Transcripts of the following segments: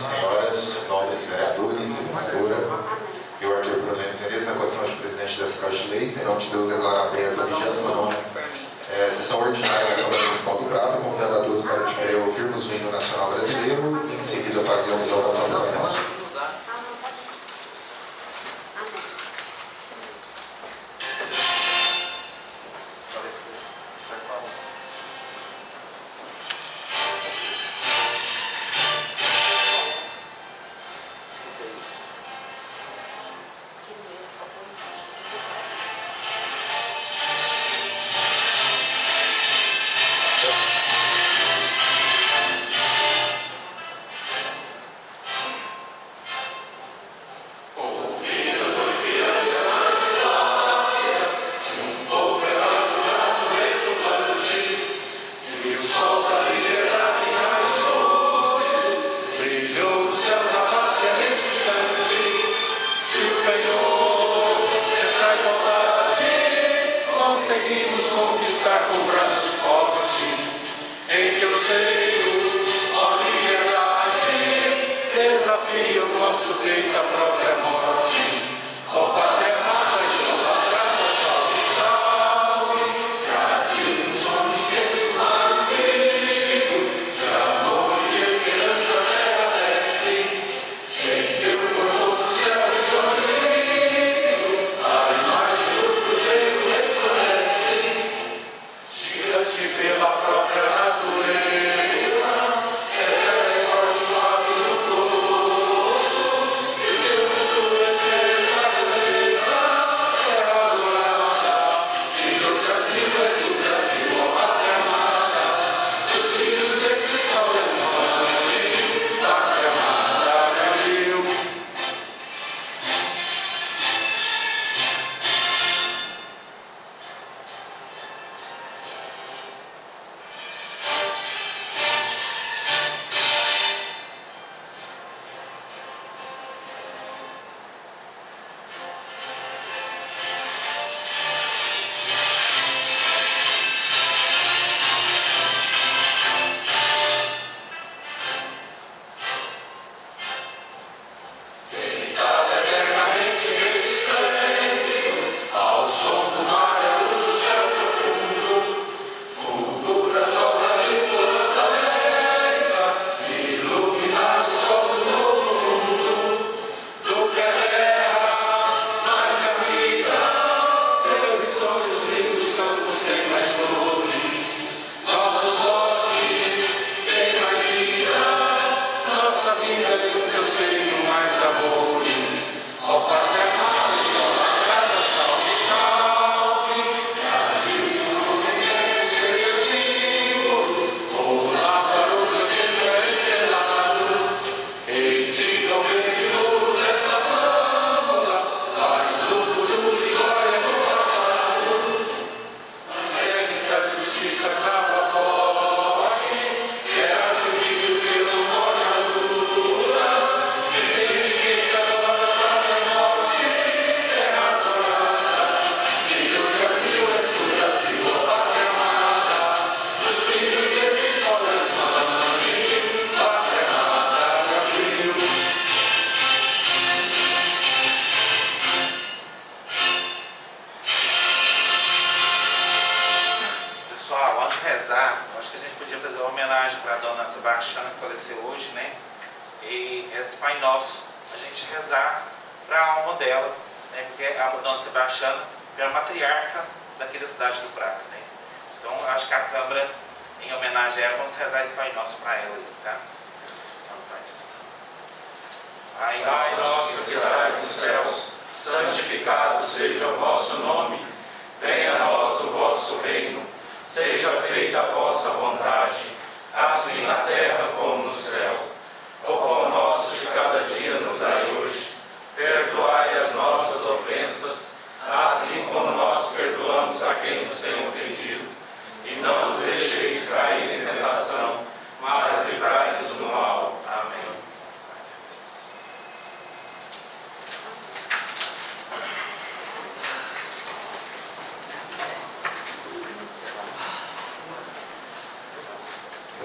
senhoras, nobres vereadores e vereadora, eu, Arthur Bruno Lemos Menezes, na condição de presidente dessa Casa de Leis, em nome de Deus, declaro aberta a 29ª sessão ordinária da Câmara Municipal do Prata, convidando a todos para de pé ouvirmos o hino nacional brasileiro e em seguida fazermos a oração do Pai Nosso.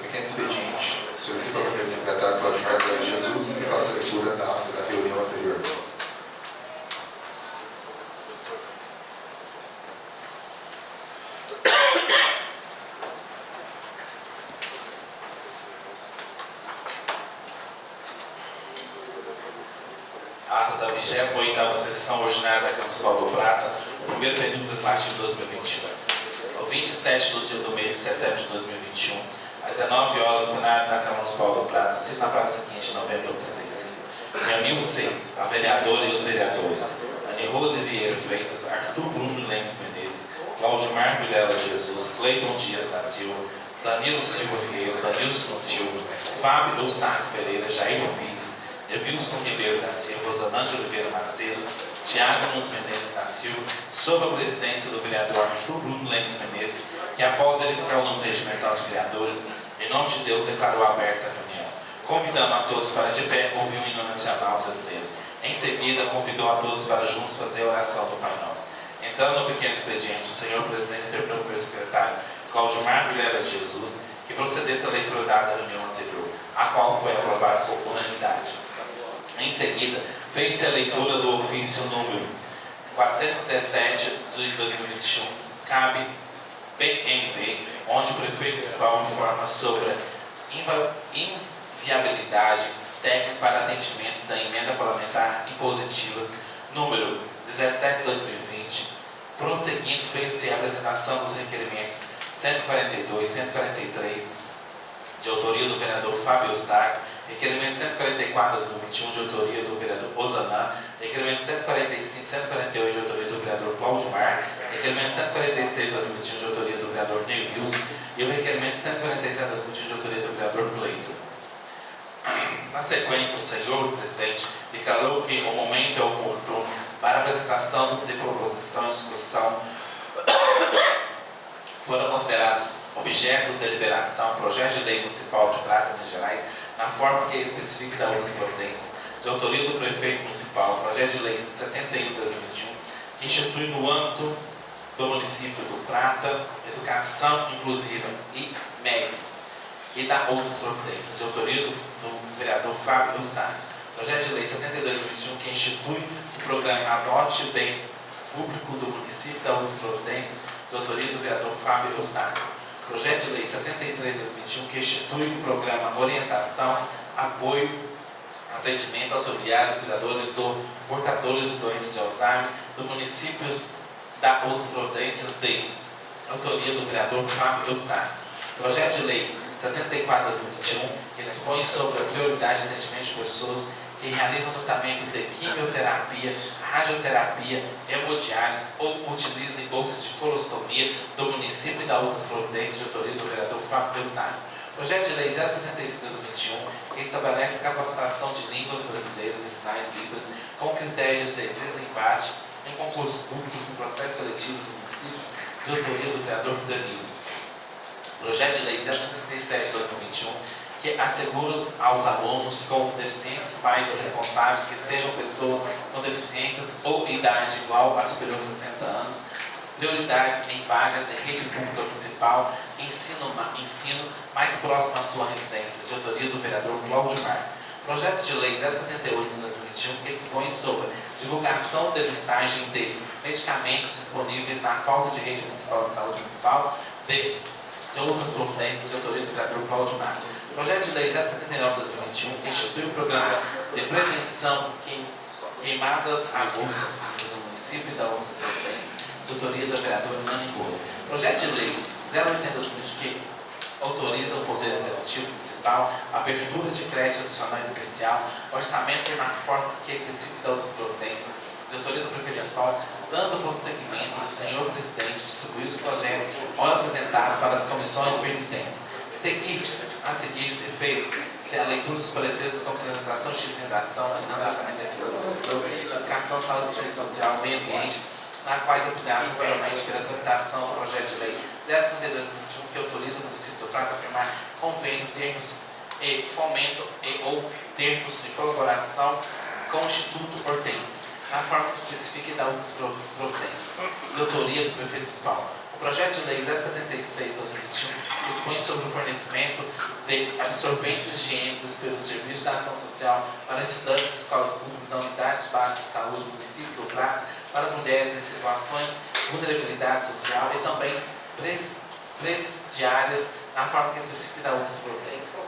Pequeno expediente. Solicito ao meu secretário Claudimar Vilela de Jesus e faça a leitura da reunião anterior. Ata da 28ª Sessão Ordinária da Câmara Municipal do Prata, primeiro período legislativo de 2021. Ao 27 do dia do mês de setembro de 2021, às 19 horas, o plenário da Câmara Municipal do Prata, sito na Praça 15 de novembro de 35, reuniu-se a vereadora e os vereadores Ani Rose Vieira Freitas, Arthur Bruno Lemes Menezes, Claudimar Vilela de Jesus, Cleiton Dias da Silva, Danilo Silva Vieira, Danilson Silva, Fábio Eustáquio Pereira, Jair Pires, Nevilson Ribeiro da Silva, Rosanande Oliveira Macedo, Tiago Nunes Menezes da Silva, sob a presidência do vereador Arthur Bruno Lemes Menezes, que após verificar o número regimental de vereadores, em nome de Deus declarou aberta a reunião. Convidando a todos para de pé ouvir o hino nacional brasileiro. Em seguida, convidou a todos para juntos fazer a oração do Pai Nosso. Entrando no pequeno expediente, o senhor presidente determinou para o secretário Claudimar Vilela de Jesus que procedesse a leitura da reunião anterior, a qual foi aprovada por unanimidade. Em seguida, fez-se a leitura do ofício número 417 de 2021, CAB PMB, onde o prefeito municipal informa sobre a inviabilidade técnica para atendimento da emenda parlamentar impositivas número 17 de 2020. Prosseguindo, fez-se a apresentação dos requerimentos 142 e 143, de autoria do vereador Fábio Eustáquio, requerimento 144 de 2021, de autoria do vereador Osanã, requerimento 145 e 148, de autoria do vereador Claudimar, requerimento 146 de 2021, de autoria do vereador Nevilson, e o requerimento 147 de 2021, de autoria do vereador Cleiton. Na sequência, o senhor presidente declarou que o momento é oportuno para a apresentação de proposição e discussão. Foram considerados objetos de deliberação, projeto de lei municipal de Prata, Minas Gerais, na forma que especifica da outras providências, de autoria do prefeito municipal, projeto de lei 71 de 2021, que institui no âmbito do município do Prata, educação inclusiva e MEC, e da outras providências, de autoria do vereador Fábio Eustáquio, projeto de lei 72 de 2021, que institui o programa Adote o Bem Público do município, da outras providências, de autoria do vereador Fábio Eustáquio. Projeto de lei 73 de 2021, que institui o programa Orientação, Apoio, Atendimento aos familiares e cuidadores do portadores de doenças de Alzheimer, do municípios da outras providências, de autoria do vereador Fábio Eustáquio. Projeto de lei 64 de 2021, que dispõe sobre a prioridade de atendimento de pessoas que realizam tratamento de quimioterapia, radioterapia, hemodiálise ou utilizem bolsas de colostomia do município e da outras providências, de autoria do vereador Fábio Eustáquio. Projeto de lei 075 de 2021, que estabelece a capacitação de línguas brasileiras e sinais libras com critérios de desempate em concursos públicos no processo seletivo dos municípios, de autoria do vereador Danilo. Projeto de lei 077 de 2021, que assegura aos alunos com deficiências, pais ou responsáveis que sejam pessoas com deficiências ou idade igual a superior a 60 anos, prioridades em vagas de rede pública municipal, ensino mais próximo à sua residência, de autoria do vereador Claudimar. Projeto de lei 078 de 2021, que dispõe sobre divulgação de listagem de medicamentos disponíveis na falta de rede municipal de saúde municipal, de outras providências, de autoria do vereador Claudimar. Projeto de lei 079 de 2021, que institui o programa de prevenção queimadas a gosto cinza no município e da outras providências, de autoria da vereadora Nani Rose. Projeto de lei 080 de 2021, que autoriza o Poder Executivo Municipal a abertura de crédito adicional especial, orçamento na forma que é específica das providências, de autoria do prefeito municipal, dando prosseguimento do senhor presidente distribuir os projetos ora apresentados para as comissões permitentes. A seguir se fez-se a leitura dos pareceres da Comissão de Administração, Justiça e Redação, Finanças, Orçamento e Defesa, Educação, Saúde, Assistência Social, Meio Ambiente, na quais opinaram favorabilimente pela tramitação do projeto de lei 052 de 2021, que autoriza o município do Prata a firmar convênio, termos e fomento e ou termos de colaboração com o Instituto Hortência, na forma que especifica da outras providências, de autoria do prefeito municipal. O projeto de lei 076 de 2021 dispõe sobre o fornecimento de absorventes higiênicos pelo Serviço da Ação Social para estudantes de escolas públicas da Unidade Básica de Saúde do município do Prata, para as mulheres em situações de vulnerabilidade social e também presidiárias na forma que é específica da outras providências.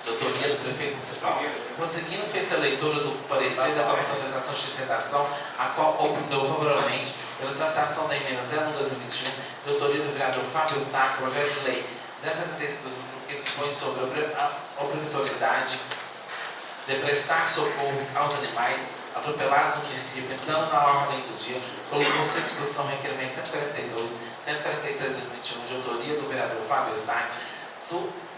Doutoria do Prefeito Municipal. Prosseguindo, fez a leitura do parecer da Comissão de Legislação e Sustentação, a qual optou favoravelmente pela tratação da emenda 01/2021, de autoria do vereador Fábio Eustáquio, projeto de lei 075/2021, que dispõe sobre a obrigatoriedade de prestar socorros aos animais atropelados no município, entrando na ordem do dia, colocou-se à discussão requerimento 142, 143/2021, de autoria do vereador Fábio Eustáquio,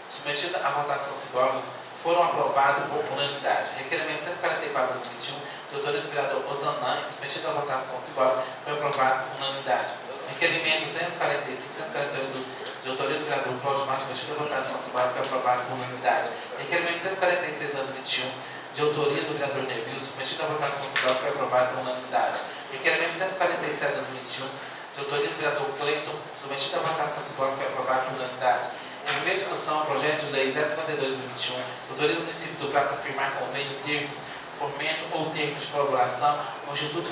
submetida à votação simbólica, foram aprovados por unanimidade. Requerimento 144/2021, de autoria do vereador Osanã, submetido à votação simbólica, foi aprovado por unanimidade. Requerimento 145, 148, de autoria do vereador Cláudio Márcio, submetido à votação simbólica, foi aprovado por unanimidade. Requerimento 146/2021, de autoria do vereador Neville, submetido à votação simbólica, foi aprovado por unanimidade. Requerimento 147/2021, de autoria do vereador Cleiton, submetido à votação simbólica, foi aprovado por unanimidade. Em primeira discussão, o projeto de lei 052/2021 autoriza o município do Prata a firmar convênio, termos, fomento ou termos de colaboração com o Instituto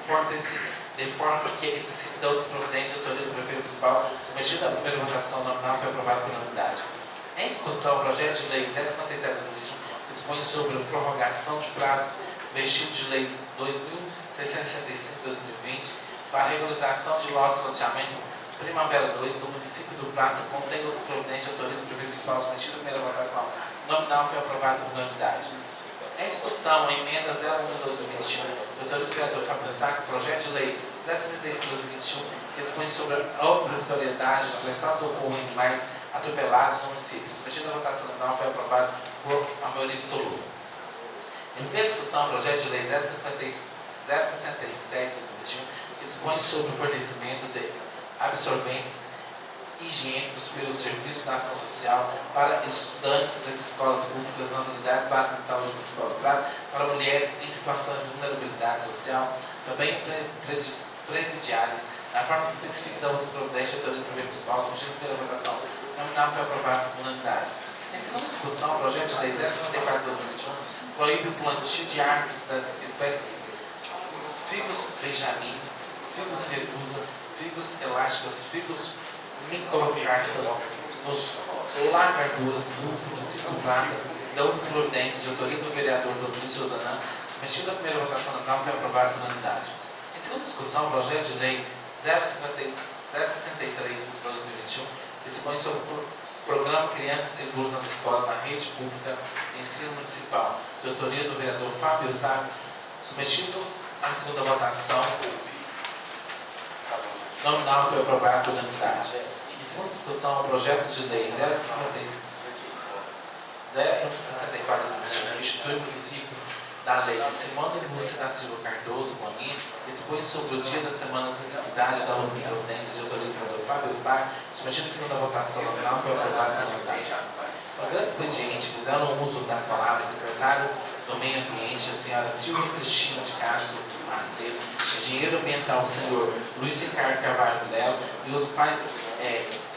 Fortense, de forma que a específica da outras providências de autoria do prefeito municipal, submetido à primeira votação nominal, foi aprovado por unanimidade. Em discussão, o projeto de lei 057/2021 dispõe sobre a prorrogação de prazos vestidos de lei 2.665/2020 para a regularização de lotes de loteamento Primavera 2 do município do Prata, contém outras providências de autoria do prefeito municipal, submetido à primeira votação nominal, foi aprovado por unanimidade. Em discussão, a emenda 01/2021, do autoria do vereador Fábio Eustáquio, projeto de lei 075/2021, que dispõe sobre a obrigatoriedade de prestar socorro em animais atropelados no município, submetido à votação nominal, foi aprovado por a maioria absoluta. Em primeira discussão, o projeto de lei 067/2021, que dispõe sobre o fornecimento de absorventes higiênicos pelo Serviço da Ação Social para estudantes das escolas públicas nas Unidades Básicas de Saúde Municipal do Prata, para mulheres em situação de vulnerabilidade social, também presidiárias, na forma específica da outras providências de autoria do prefeito municipal, submetido pela votação nominal, foi aprovado por unanimidade. Em segunda discussão, o projeto de lei 054/2021 proíbe o plantio de árvores das espécies Ficus benjamin, Ficus retusa, Ficus elásticas, Ficus microfiáticas nos lagarduras do município do Prata, e outras providências de autoria do vereador Dr. Osanã, submetido à primeira votação nominal, foi aprovado por unanimidade. Em segunda discussão, o projeto de lei 063/2021 dispõe sobre o Programa Crianças Seguras nas Escolas na Rede Pública de Ensino Municipal, de autoria do vereador Fábio Eustáquio, submetido à segunda votação nominal, foi aprovado por unanimidade. Em segunda discussão, o projeto de lei 064/2021, que institui o município da lei Simone Lúcia da Silva Cardoso Boninho, que dispõe sobre o dia da semana da acessibilidade da outras providências de autoria do vereador Fábio Eustáquio, submetido à segunda votação nominal, foi aprovado por unanimidade. No grande expediente, fizeram uso das palavras secretário do Meio Ambiente, a senhora Silvia Cristina de Castro Macedo, engenheiro ambiental, o senhor Luiz Ricardo Carvalho Vilela, e os quais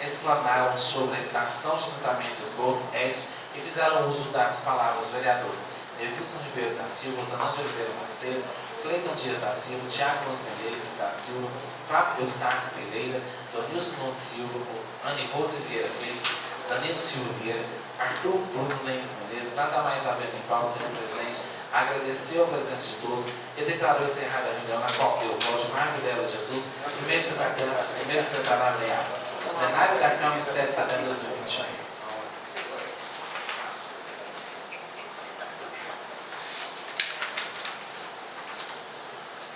explanaram sobre a estação de tratamento de esgoto, ED, e fizeram uso das palavras vereadores Nevilson Ribeiro da Silva, Zananja Oliveira Macedo, Cleiton Dias da Silva, Tiago Nunes Menezes da Silva, Fábio Eustáquio Pereira, Donilson Nunes Silva, Anne Rose Vieira Freitas, Danilo Silva Vieira, Arthur Bruno Lemes Menezes, nada mais havendo em pausa, sendo presente, agradeceu a presença de todos e declarou encerrada a reunião, na qual eu, Cláudio Marco Dela Jesus, primeiro secretário avaliado. Plenário da Câmara de 7 de setembro de 2021.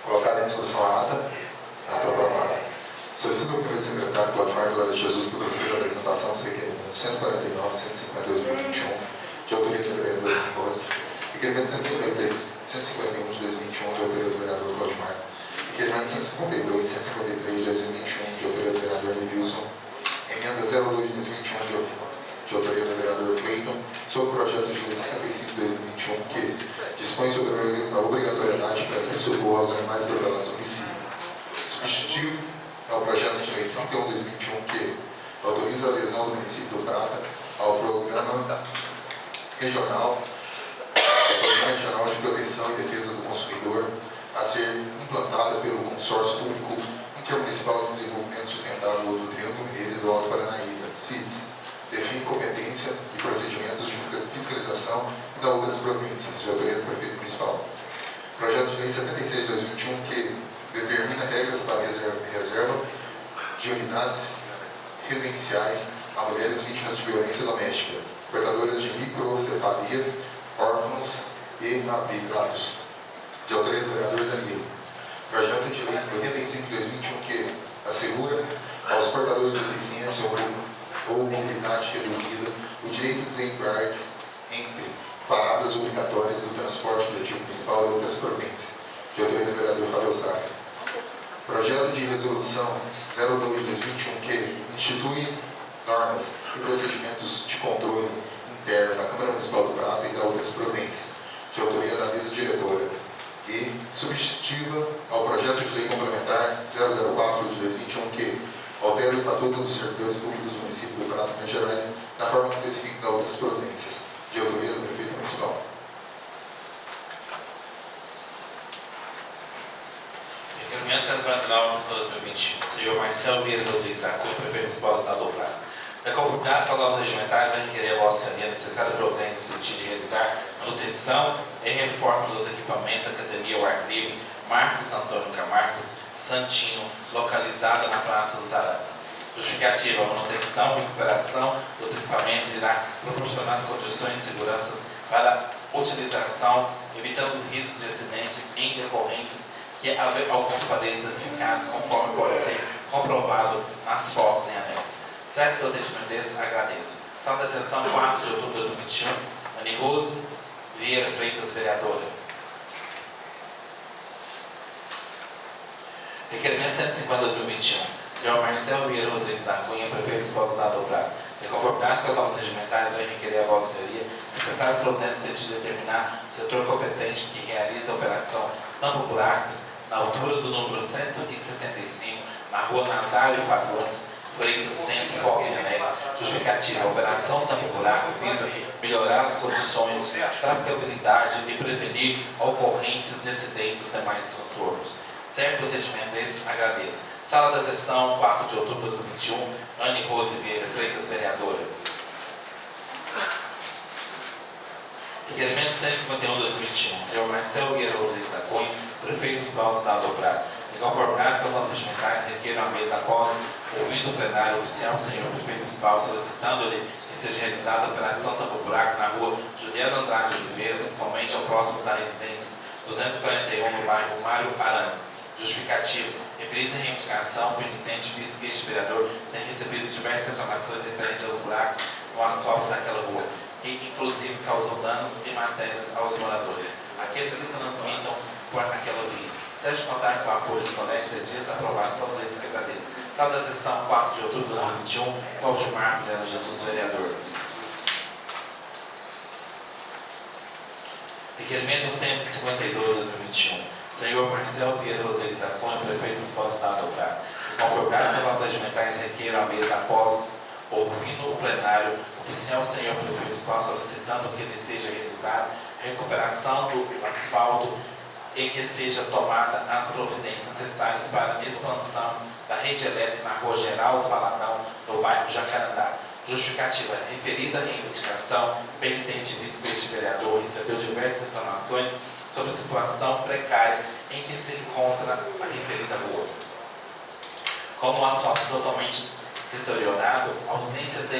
Colocada em discussão a ata aprovada. Solicito ao primeiro secretário Cláudio Marco Dela Jesus que proceda a apresentação dos requerimentos 149, 152/2021, de autoria do vereador Rosa, requerimento 151 de 2021, de autoria do vereador Cláudio Marco, requerimento 152, 153 de 2021, de autoria do vereador Nevilson, emenda 02 de 2021, de autoria do vereador Cleiton, sobre o projeto de lei 65 de 2021, que dispõe sobre a obrigatoriedade de prestar socorro aos animais atropelados no município. Substitutivo é o projeto de lei 31 de 2021, que autoriza a adesão do município do Prata ao programa regional, o Programa Regional de Proteção e Defesa do Consumidor, a ser implantada pelo Consórcio Público Intermunicipal de Desenvolvimento Sustentável do Triângulo Mineiro e do Alto Paranaíba, CIDS, define competência e procedimentos de fiscalização e dá outras providências, de autoria do Prefeito Municipal. Projeto de Lei 76 de 2021, que determina regras para a reserva de unidades residenciais a mulheres vítimas de violência doméstica, portadoras de microcefalia, órfãos e abrigados, de autoria do vereador Danilo. Projeto de Lei 85 de 2021, que assegura aos portadores de deficiência ou mobilidade reduzida o direito de desembarque entre paradas obrigatórias do transporte coletivo municipal e outras províncias, de autoria do vereador Fábio Eustáquio. Projeto de resolução 02 de 2021, que institui normas e procedimentos de controle interno da Câmara Municipal do Prata e da outras províncias, de autoria da mesa diretora, e substitutiva ao projeto de lei complementar 004 de 2021, que altera o Estatuto dos Servidores Públicos do município do Prata, Minas Gerais, na forma que especifica da outras províncias, de autoria do prefeito municipal. Requerimento 149 de 2021. Senhor Marcelo Vieira Rodrigues da Cunha, prefeito municipal do Estado do Prata. Da conformidade com as normas regimentais, vai requerer a Vossa Senhoria a necessária providência no sentido de realizar manutenção e reforma dos equipamentos da Academia ao Ar Livre Marcos Antônio Camargos Santino, localizada na Praça dos Arantes. Justificativa: a manutenção e recuperação dos equipamentos irá proporcionar as condições de segurança para utilização, evitando os riscos de acidente em decorrências que alguns aparelhos danificados, conforme pode ser comprovado nas fotos em anexo. Certo que o atendimento desse, agradeço. Estado da sessão 4 de outubro de 2021, Anny Rose Vieira Freitas, vereadora. Requerimento 150 de 2021. Senhor Marcelo Vieira Rodrigues da Cunha, prefeito municipal do Estado do Prata. De conformidade com as normas regimentais, vai requerer a Vossa Senhoria necessárias providências no sentido de determinar o setor competente que realiza a operação tampa-buracos na altura do número 165, na rua Nazário Fagundes Freitas, Centro, Foco e Anexo. Justificativa: a operação tampa-buraco visa melhorar as condições de traficabilidade e prevenir ocorrências de acidentes e demais transtornos. Certo o atendimento desse, agradeço. Sala da sessão 4 de outubro de 2021, Anny Rose Vieira Freitas, vereadora. Requerimento 151 de 2021. Senhor Marcelo Vieira Rodrigues da Cunha, prefeito municipal do Estado do Prata. De conformidade com as normas regimentais, requeram a mesa após ouvindo o plenário oficial, senhor prefeito municipal, solicitando-lhe que seja realizada a operação tampa-buraco na rua Juliano Andrade Oliveira, principalmente ao próximo da residência 241, no bairro Mário Arantes. Justificativo: referida reivindicação penitente, visto que este vereador tem recebido diversas reclamações referentes aos buracos no asfalto daquela rua, que inclusive causou danos e matérias aos moradores, aqueles que transitam por aquela via. Seja contar com o apoio do Colégio de Dias, a aprovação desse agradeço. Sala da sessão 4 de outubro de 2021, Cláudio Marco, Helena Jesus, vereador. Requerimento 152 de 2021. Senhor Marcelo Vieira Rodrigues da Cunha, prefeito municipal do Estado do Prata. De conformidade com as normas regimentais, requeram a mesa após ouvindo o plenário oficial, senhor prefeito municipal, solicitando que lhe seja realizada a recuperação do asfalto e que seja tomada as providências necessárias para a expansão da rede elétrica na rua Geraldo Valadão, no bairro Jacarandá. Justificativa: referida reivindicação penitente, visto que este vereador recebeu diversas reclamações sobre a situação precária em que se encontra a referida rua, como o asfalto totalmente deteriorado, ausência de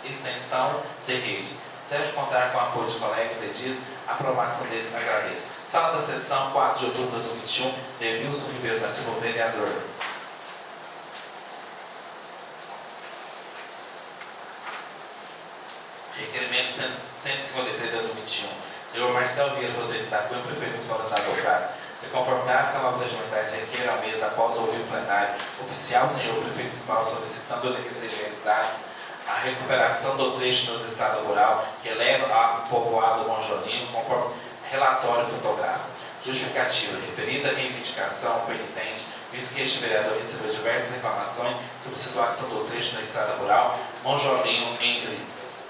extensão de rede. Seja contar com o apoio de colegas e diz aprovação desse, agradeço. Sala da sessão 4 de outubro de 2021, Devilson Ribeiro da Silva, vereador. Requerimento 153 de 2021. Senhor Marcelo Vieira Rodrigues da Cunha, prefeito municipal do Estado do Prata. De conformidade com as normas regimentais, requer a mesa após ouvir o plenário oficial, senhor prefeito municipal, solicitando que seja realizada a recuperação do trecho das estradas rural que leva ao povoado Monjolino, conforme relatório fotográfico. Justificativa: referida reivindicação penitente, visto que este vereador recebeu diversas reclamações sobre a situação do trecho da estrada rural Monjolino entre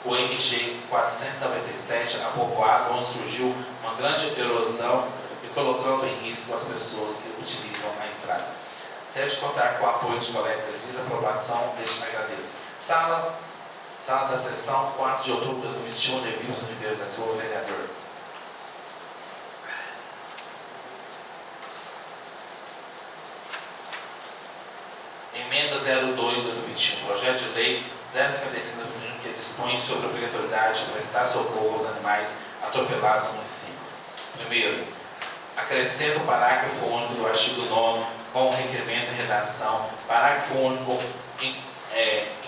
o MG 497 a povoado, onde surgiu uma grande erosão e colocando em risco as pessoas que utilizam a estrada. Certo contar com o apoio dos colegas diz aprovação, agradeço. Sala da sessão, 4 de outubro de 2021, Nevilson Ribeiro da Silva, vereador. Emenda 02 de 2021, projeto de lei 055 de 2021, que dispõe sobre a obrigatoriedade de prestar socorro aos animais atropelados no município. Primeiro, acrescenta o parágrafo único do artigo 9 com o requerimento em redação. Parágrafo único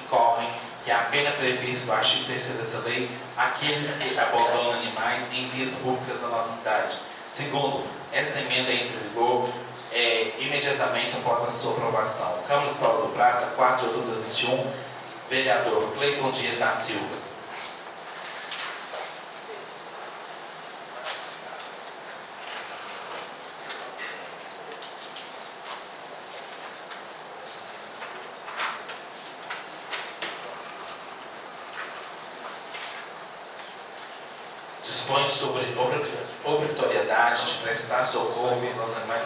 incorrem que a pena prevista no artigo 3º dessa lei aqueles que abandonam animais em vias públicas da nossa cidade. Segundo, essa emenda entra em vigor imediatamente após a sua aprovação. Câmara Municipal do Prata, 4 de outubro de 2021, vereador Cleiton Dias da Silva. Dispõe sobre obrigatoriedade de prestar socorro aos animais.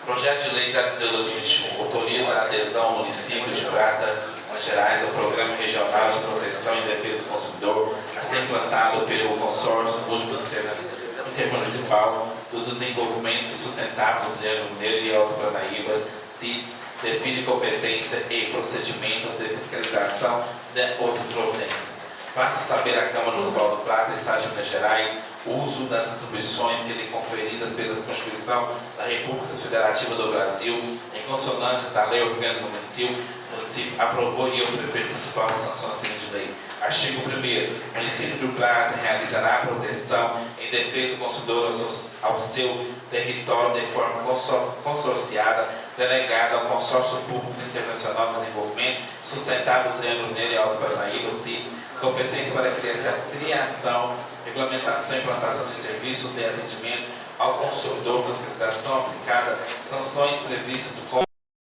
Projeto de Lei 032/2021 autoriza a adesão ao município de Prata, Minas Gerais, ao Programa Regional de Proteção e Defesa do Consumidor, a ser implantado pelo Consórcio Múltiplos Intermunicipal do Desenvolvimento Sustentável do Triângulo Mineiro e Alto Paranaíba, CIDS, define competência e procedimentos de fiscalização de outras providências. Faço saber à Câmara Municipal do Prata, Estado de Minas Gerais, o uso das atribuições que lhe conferidas pela Constituição da República Federativa do Brasil, em consonância da Lei Orgânica do Município, aprovou e o Prefeito Municipal sanciona a seguinte lei. Artigo 1º. O município de Prata realizará a proteção em defeito do consumidor ao seu território de forma consorciada, delegada ao Consórcio Público Internacional de Desenvolvimento Sustentável do Triângulo Mineiro e Alto Paranaíba, CIDS, competência para a criação, regulamentação e implantação de serviços de atendimento ao consumidor, fiscalização aplicada, sanções previstas do